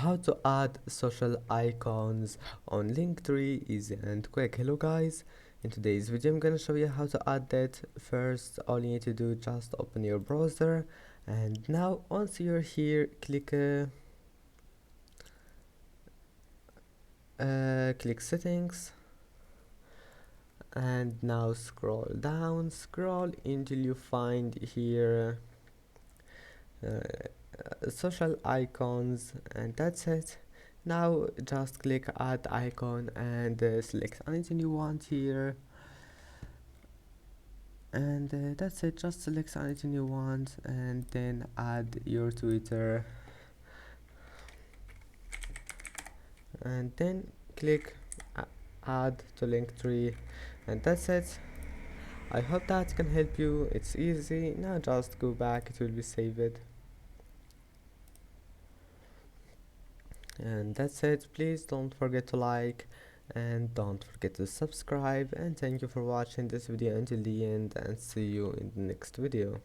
How to add social icons on Linktree, easy and quick. Hello guys, in today's video I'm gonna show you how to add that. First, all you need to do, just open your browser, and now once you're here, click settings, and now scroll down, scroll until you find here social icons, and that's it. Now just click add icon and select anything you want here, and that's it. Just select anything you want and then add your Twitter, and then click add to Linktree, and that's it. I hope that can help you. It's easy. Now just go back, it will be saved. And that's it. Please don't forget to like and don't forget to subscribe, and thank you for watching this video until the end, and see you in the next video.